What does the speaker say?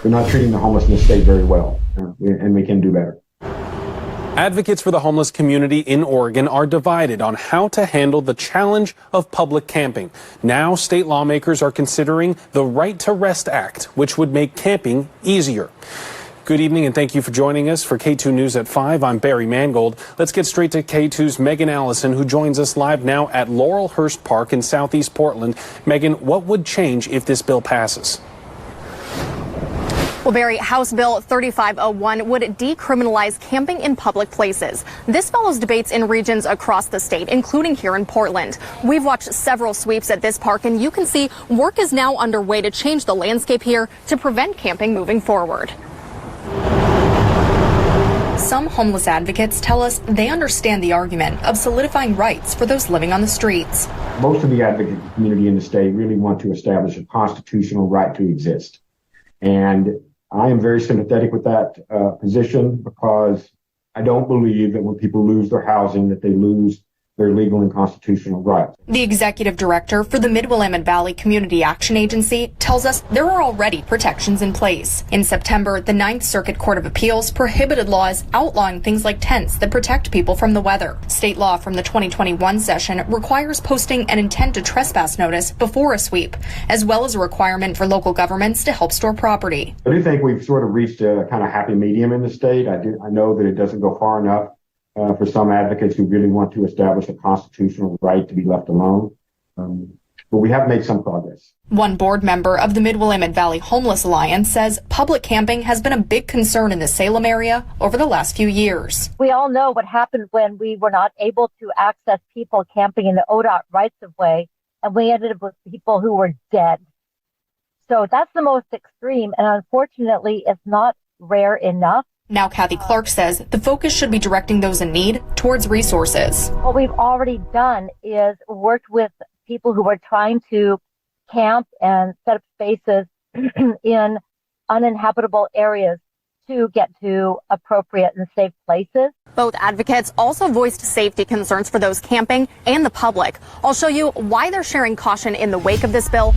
We're not treating the homeless in the state very well, and we can do better. Advocates for the homeless community in Oregon are divided on how to handle the challenge of public camping. Now, state lawmakers are considering the Right to Rest Act, which would make camping easier. Good evening, and thank you for joining us for K2 News at 5. I'm Barry Mangold. Let's get straight to K2's Megan Allison, who joins us live now at Laurelhurst Park in southeast Portland. Megan, what would change if this bill passes? Well, Barry, House Bill 3501 would decriminalize camping in public places. This follows debates in regions across the state, including here in Portland. We've watched several sweeps at this park, and you can see work is now underway to change the landscape here to prevent camping moving forward. Some homeless advocates tell us they understand the argument of solidifying rights for those living on the streets. Most of the advocate community in the state really want to establish a constitutional right to exist. And I am very sympathetic with that position, because I don't believe that when people lose their housing that they lose their legal and constitutional rights. The executive director for the Mid-Willamette Valley Community Action Agency tells us there are already protections in place. In September, the Ninth Circuit Court of Appeals prohibited laws outlawing things like tents that protect people from the weather. State law from the 2021 session requires posting an intent to trespass notice before a sweep, as well as a requirement for local governments to help store property. I do think we've sort of reached a kind of happy medium in the state. I know that it doesn't go far enough for some advocates who really want to establish a constitutional right to be left alone. But we have made some progress. One board member of the Mid-Willamette Valley Homeless Alliance says public camping has been a big concern in the Salem area over the last few years. We all know what happened when we were not able to access people camping in the ODOT rights of way, and we ended up with people who were dead. So that's the most extreme, and unfortunately, it's not rare enough. Now, Kathy Clark says the focus should be directing those in need towards resources. What we've already done is worked with people who are trying to camp and set up spaces in uninhabitable areas to get to appropriate and safe places. Both advocates also voiced safety concerns for those camping and the public. I'll show you why they're sharing caution in the wake of this bill